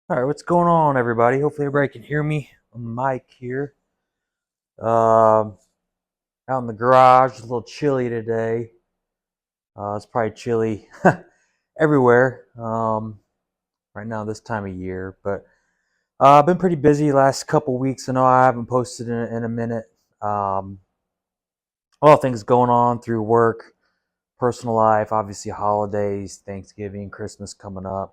All right, what's going on, everybody? Hopefully, everybody can hear me on the mic here. Um, Out in the garage, a little chilly today. It's probably chilly everywhere right now this time of year. But I've been pretty busy last couple weeks. I know I haven't posted in a minute. Um, a lot of things going on through work, personal life, obviously holidays, Thanksgiving, Christmas coming up.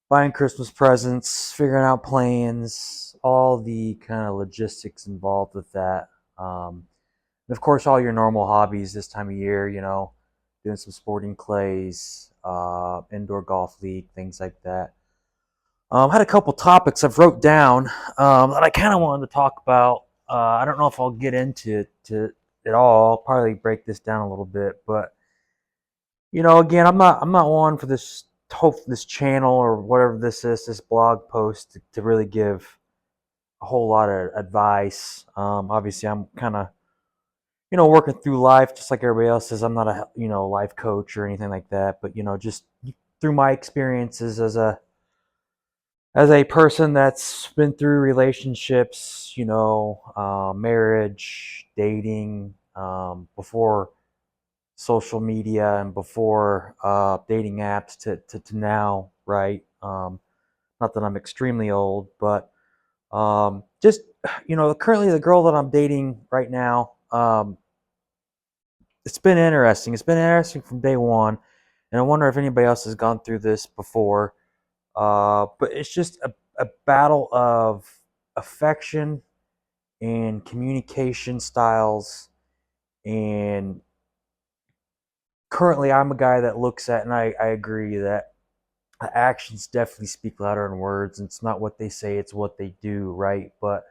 Buying Christmas presents, figuring out plans, all the kind of logistics involved with that. And of course, all your normal hobbies this time of year, doing some sporting clays, indoor golf league, things like that. Had a couple topics I've wrote down that I kind of wanted to talk about. I don't know if I'll get into it all. I'll probably break this down a little bit, but again, I'm not one for this channel or whatever this blog post to really give a whole lot of advice. Obviously, I'm kind of working through life just like everybody else is. I'm not a life coach or anything like that, but just through my experiences as a person that's been through relationships, marriage, dating, before social media and before dating apps to now, right? Not that I'm extremely old, but just currently the girl that I'm dating right now, it's been interesting. It's been interesting from day one, and I wonder if anybody else has gone through this before. But it's just a battle of affection and communication styles. And currently, I'm a guy that looks at, and I agree that actions definitely speak louder than words. And it's not what they say; it's what they do, right? But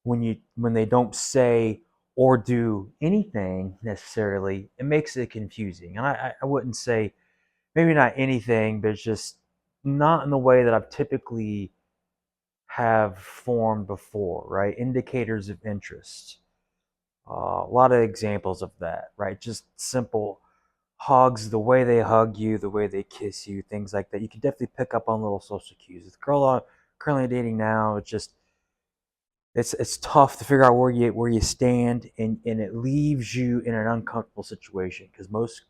when they don't say or do anything necessarily, it makes it confusing. And I wouldn't say maybe not anything, but it's just not in the way that I've typically have formed before, right? Indicators of interest. A lot of examples of that, right? Just simple hugs, the way they hug you, the way they kiss you, things like that. You can definitely pick up on little social cues. The girl I'm currently dating now, it's tough to figure out where you stand, and it leaves you in an uncomfortable situation because most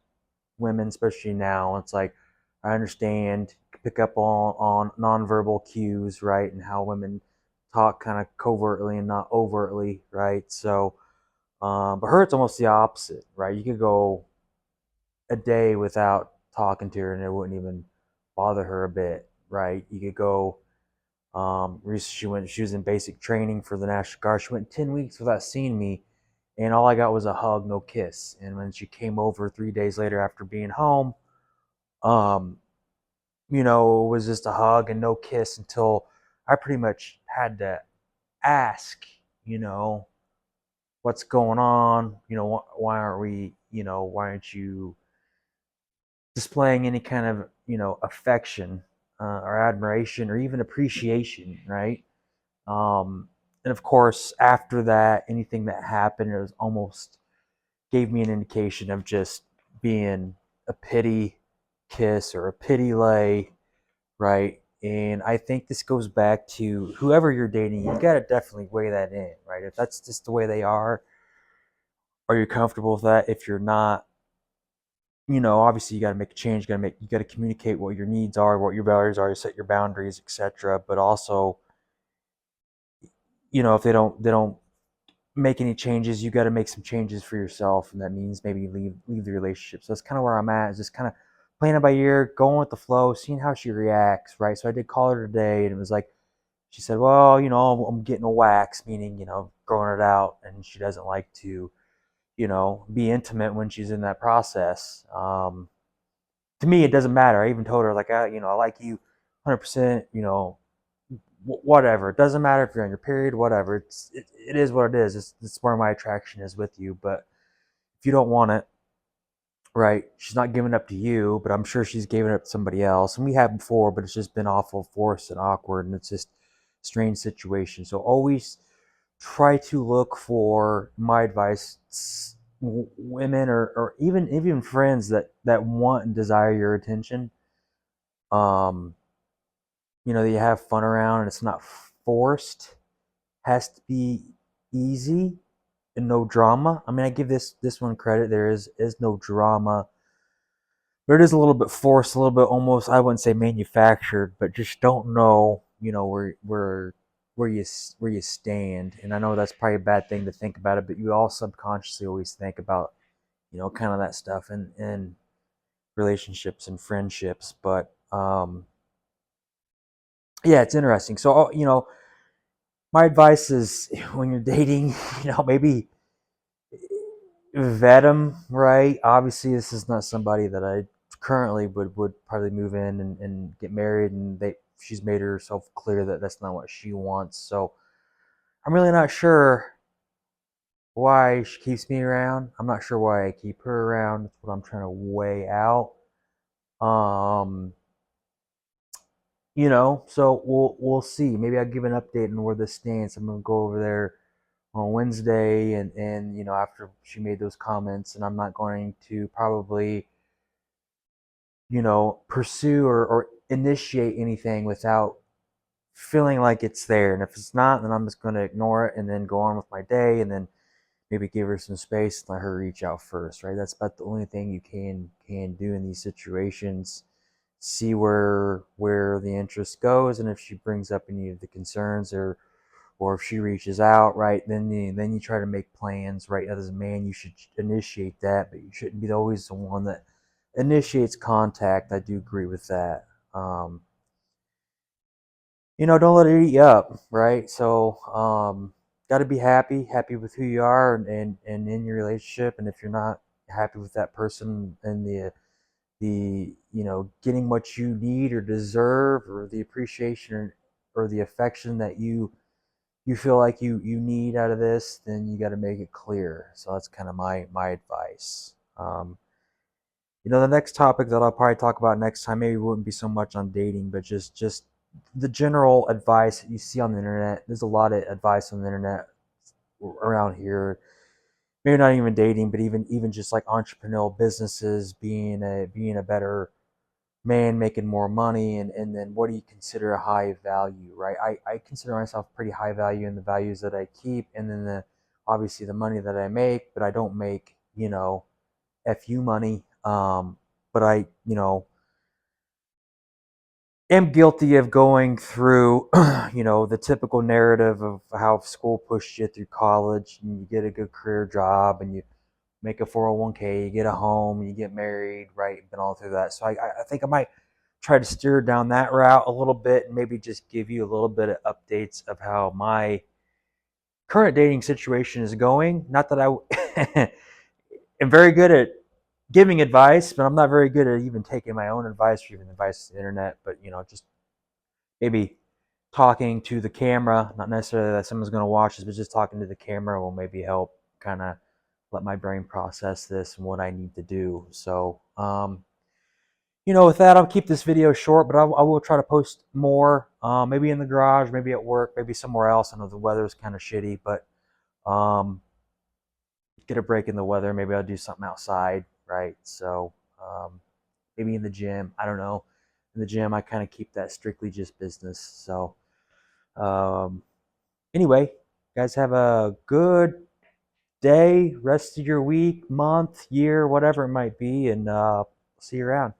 women, especially now, it's like I understand pick up on nonverbal cues, right, and how women talk kind of covertly and not overtly, right. So, but her it's almost the opposite, right. You could go a day without talking to her and it wouldn't even bother her a bit, right. You could go. She was in basic training for the National Guard. She went 10 weeks without seeing me, and all I got was a hug, no kiss. And when she came over 3 days later after being home, um, it was just a hug and no kiss until I pretty much had to ask, you know, what's going on? Why aren't we? Why aren't you displaying any kind of affection or admiration or even appreciation, right? And of course, after that, anything that happened, it was almost gave me an indication of just being a pity kiss or a pity lay, right? And I think this goes back to whoever you're dating, you got to definitely weigh that in, right? If that's just the way they are you comfortable with that? If you're not, obviously you got to make a change. You got to communicate what your needs are, what your values are, set your boundaries, etc. But also, if they don't make any changes, you got to make some changes for yourself, and that means maybe leave the relationship. So that's kind of where I'm at. Is just kind of playing it by ear, going with the flow, seeing how she reacts, right? So I did call her today, and it was like she said, "Well, I'm getting a wax, meaning growing it out, and she doesn't like to, be intimate when she's in that process." To me, it doesn't matter. I even told her like, I like you, 100%. Whatever. It doesn't matter if you're on your period, whatever. It is what it is. It's where my attraction is with you. But if you don't want it, right? She's not giving up to you, but I'm sure she's giving it up to somebody else. And we have before, but it's just been awful forced and awkward, and it's just a strange situation. So always try to look for my advice. Women or even friends that want and desire your attention. Um, that you have fun around and it's not forced, has to be easy and no drama. I mean, I give this one credit. There is no drama, but it is a little bit forced, a little bit almost, I wouldn't say manufactured, but just don't know, where you stand. And I know that's probably a bad thing to think about it, but you all subconsciously always think about, kind of that stuff in relationships and friendships. But yeah, it's interesting. So, my advice is when you're dating, maybe vet them, right? Obviously, this is not somebody that I currently would probably move in and get married, and she's made herself clear that that's not what she wants. So I'm really not sure why she keeps me around. I'm not sure why I keep her around. That's what I'm trying to weigh out. Um, so we'll see. Maybe I'll give an update on where this stands. I'm gonna go over there on Wednesday, and after she made those comments, and I'm not going to probably pursue or initiate anything without feeling like it's there. And if it's not, then I'm just going to ignore it and then go on with my day, and then maybe give her some space and let her reach out first, right? That's about the only thing you can do in these situations. See where the interest goes, and if she brings up any of the concerns, or if she reaches out, right, then you try to make plans, right? As a man, you should initiate that, but you shouldn't be always the one that initiates contact. I do agree with that. Um, don't let it eat you up, right? So, got to be happy with who you are, and in your relationship. And if you're not happy with that person, and the getting what you need or deserve, or the appreciation, or the affection that you feel like you need out of this, then you got to make it clear. So that's kind of my advice. The next topic that I'll probably talk about next time maybe wouldn't be so much on dating, but just the general advice that you see on the internet. There's a lot of advice on the internet around here. Maybe not even dating, but even just like entrepreneurial businesses, being a better man, making more money, and then what do you consider a high value, right? I consider myself pretty high value in the values that I keep, and then obviously the money that I make, but I don't make fu money. But I am guilty of going through the typical narrative of how school pushed you through college, and you get a good career job, and you make a 401k, you get a home, you get married, right? Been all through that. So I think I might try to steer down that route a little bit, and maybe just give you a little bit of updates of how my current dating situation is going. Not that I am very good at giving advice, but I'm not very good at even taking my own advice or even advice to the internet. But just maybe talking to the camera, not necessarily that someone's going to watch this, but just talking to the camera will maybe help kind of let my brain process this and what I need to do. So, with that, I'll keep this video short, but I will try to post more, maybe in the garage, maybe at work, maybe somewhere else. I know the weather's kind of shitty, but um, get a break in the weather. Maybe I'll do something outside, right? So, maybe in the gym. I don't know. In the gym, I kind of keep that strictly just business. So, um, anyway, guys, have a good day, rest of your week, month, year, whatever it might be, and see you around.